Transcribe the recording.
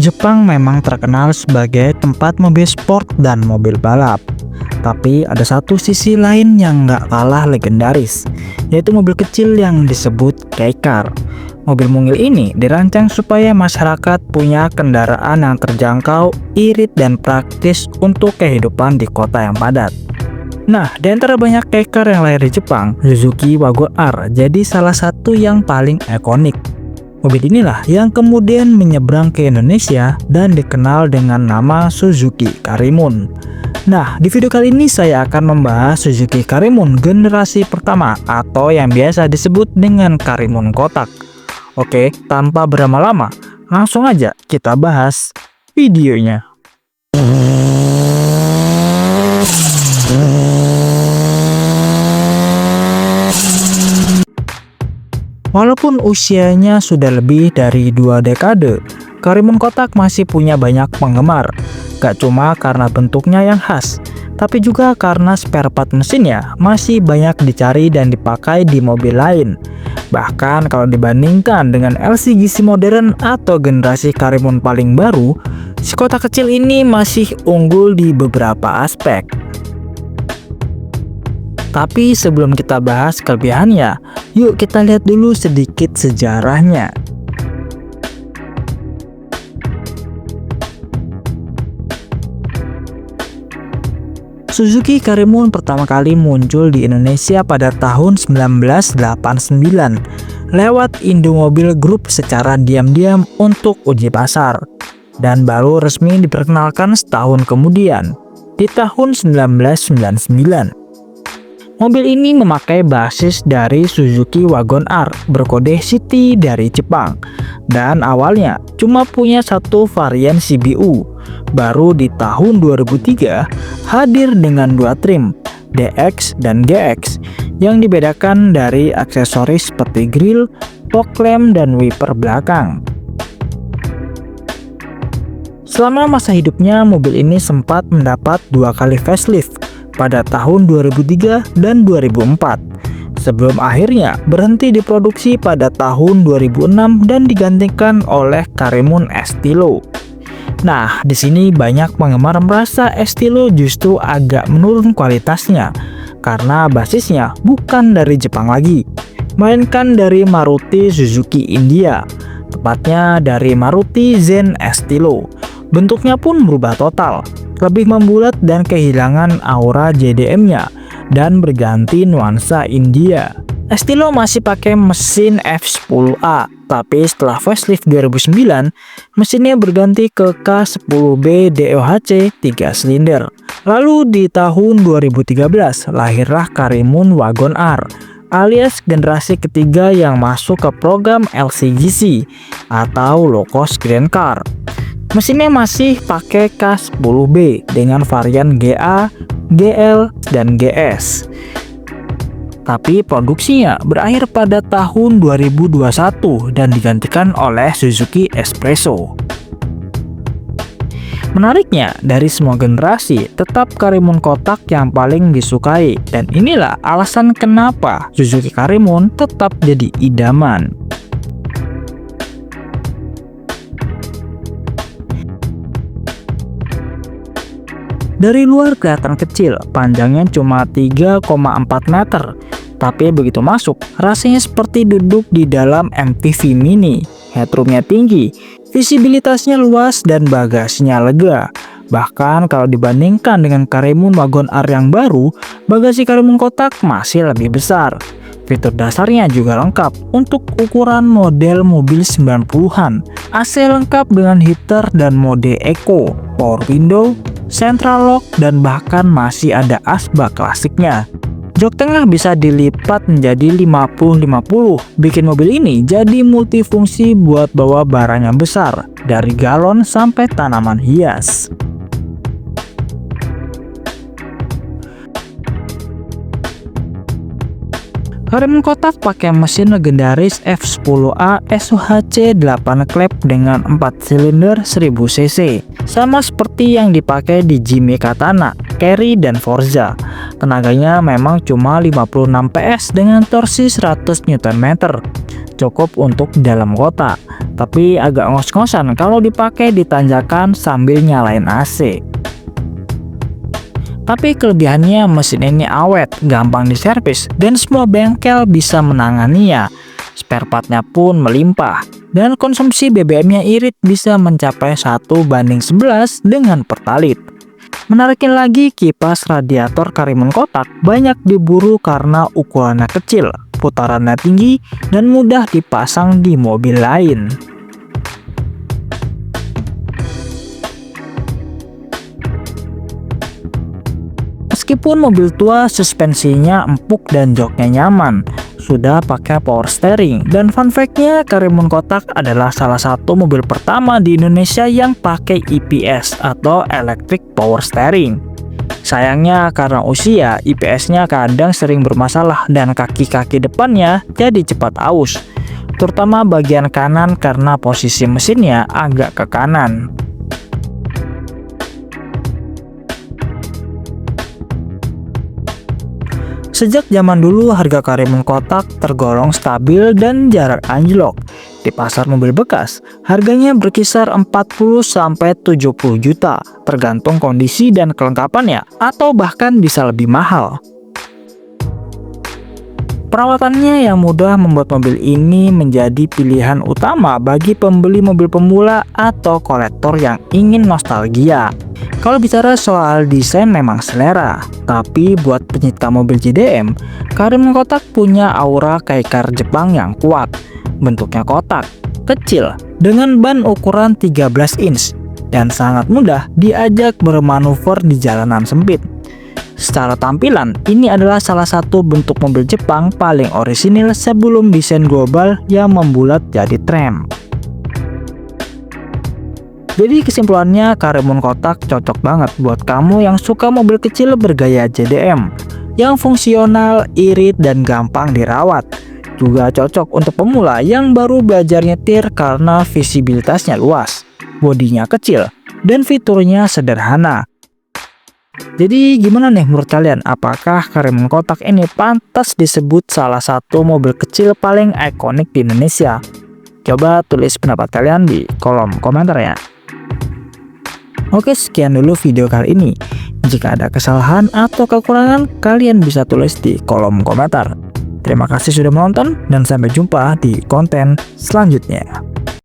Jepang memang terkenal sebagai tempat mobil sport dan mobil balap. Tapi ada satu sisi lain yang nggak kalah legendaris, yaitu mobil kecil yang disebut kei car. Mobil mungil ini dirancang supaya masyarakat punya kendaraan yang terjangkau, irit, dan praktis untuk kehidupan di kota yang padat. Nah, di antara banyak kei car yang lahir di Jepang, Suzuki Wagon R jadi salah satu yang paling ikonik. Mobil inilah yang kemudian menyeberang ke Indonesia dan dikenal dengan nama Suzuki Karimun. Nah, di video kali ini saya akan membahas Suzuki Karimun generasi pertama atau yang biasa disebut dengan Karimun kotak. Oke, tanpa berlama-lama, langsung aja kita bahas videonya. Walaupun usianya sudah lebih dari 2 dekade, Karimun kotak masih punya banyak penggemar. Gak cuma karena bentuknya yang khas, tapi juga karena spare part mesinnya masih banyak dicari dan dipakai di mobil lain. Bahkan kalau dibandingkan dengan LCGC modern atau generasi Karimun paling baru, si kotak kecil ini masih unggul di beberapa aspek. Tapi sebelum kita bahas kelebihannya, yuk kita lihat dulu sedikit sejarahnya. Suzuki Karimun pertama kali muncul di Indonesia pada tahun 1989 lewat Indomobil Group secara diam-diam untuk uji pasar, dan baru resmi diperkenalkan setahun kemudian di tahun 1999. Mobil ini memakai basis dari Suzuki Wagon R berkode City dari Jepang, dan awalnya cuma punya satu varian CBU. Baru di tahun 2003 hadir dengan 2 trim, DX dan GX, yang dibedakan dari aksesoris seperti grill, fog lamp, dan wiper belakang. Selama masa hidupnya, mobil ini sempat mendapat 2 kali facelift pada tahun 2003 dan 2004, sebelum akhirnya berhenti diproduksi pada tahun 2006 dan digantikan oleh Karimun Estilo. Nah, di sini banyak penggemar merasa Estilo justru agak menurun kualitasnya karena basisnya bukan dari Jepang lagi, melainkan dari Maruti Suzuki India, tepatnya dari Maruti Zen Estilo. Bentuknya pun berubah total, lebih membulat dan kehilangan aura JDM-nya dan berganti nuansa India. Estilo masih pakai mesin F10A, tapi setelah facelift 2009, mesinnya berganti ke K10B DOHC 3 silinder. Lalu di tahun 2013 lahirlah Karimun Wagon R, alias generasi ketiga yang masuk ke program LCGC atau Low Cost Grand Car. Mesinnya masih pakai K10B dengan varian GA, GL, dan GS. Tapi produksinya berakhir pada tahun 2021 dan digantikan oleh Suzuki Espresso. Menariknya, dari semua generasi, tetap Karimun kotak yang paling disukai, dan inilah alasan kenapa Suzuki Karimun tetap jadi idaman. Dari luar kelihatan kecil, panjangnya cuma 3,4 meter. Tapi begitu masuk, rasanya seperti duduk di dalam MPV mini. Headroomnya tinggi, visibilitasnya luas, dan bagasinya lega. Bahkan kalau dibandingkan dengan Karimun Wagon R yang baru, bagasi Karimun kotak masih lebih besar. Fitur dasarnya juga lengkap untuk ukuran model mobil 90-an. AC lengkap dengan heater dan mode Eco, power window, central lock, dan bahkan masih ada asbak klasiknya. Jok tengah bisa dilipat menjadi 50-50, bikin mobil ini jadi multifungsi buat bawa barang yang besar, dari galon sampai tanaman hias. Karimun kotak pakai mesin legendaris F10A SUHC 8 klep dengan 4 silinder 1000 cc, sama seperti yang dipakai di Jimmy Katana, Carry, dan Forza. Tenaganya memang cuma 56 PS dengan torsi 100 Nm. Cukup untuk dalam kota, tapi agak ngos-ngosan kalau dipakai di tanjakan sambil nyalain AC. Tapi kelebihannya mesin ini awet, gampang diservis, dan semua bengkel bisa menanganinya. Spare partnya pun melimpah, dan konsumsi BBM-nya irit bisa mencapai 1:11 dengan Pertalite. Menariknya lagi, kipas radiator Karimun kotak banyak diburu karena ukurannya kecil, putarannya tinggi, dan mudah dipasang di mobil lain. Meskipun mobil tua, suspensinya empuk dan joknya nyaman. Sudah pakai power steering, dan fun fact-nya Karimun kotak adalah salah satu mobil pertama di Indonesia yang pakai EPS atau Electric Power Steering. Sayangnya karena usia, EPS-nya kadang sering bermasalah dan kaki-kaki depannya jadi cepat aus, terutama bagian kanan karena posisi mesinnya agak ke kanan. Sejak zaman dulu, harga Karimun kotak tergolong stabil dan jarang anjlok. Di pasar mobil bekas, harganya berkisar 40-70 juta, tergantung kondisi dan kelengkapannya, atau bahkan bisa lebih mahal. Perawatannya yang mudah membuat mobil ini menjadi pilihan utama bagi pembeli mobil pemula atau kolektor yang ingin nostalgia. Kalau bicara soal desain memang selera, tapi buat pencinta mobil JDM, Karimun kotak punya aura kayak car Jepang yang kuat. Bentuknya kotak, kecil, dengan ban ukuran 13 inch, dan sangat mudah diajak bermanuver di jalanan sempit. Secara tampilan, ini adalah salah satu bentuk mobil Jepang paling orisinil sebelum desain global yang membulat jadi tram. Jadi kesimpulannya, Karimun kotak cocok banget buat kamu yang suka mobil kecil bergaya JDM, yang fungsional, irit, dan gampang dirawat. Juga cocok untuk pemula yang baru belajar nyetir karena visibilitasnya luas, bodinya kecil, dan fiturnya sederhana. Jadi gimana nih menurut kalian? Apakah Karimun kotak ini pantas disebut salah satu mobil kecil paling ikonik di Indonesia? Coba tulis pendapat kalian di kolom komentar ya. Oke, sekian dulu video kali ini. Jika ada kesalahan atau kekurangan, kalian bisa tulis di kolom komentar. Terima kasih sudah menonton dan sampai jumpa di konten selanjutnya.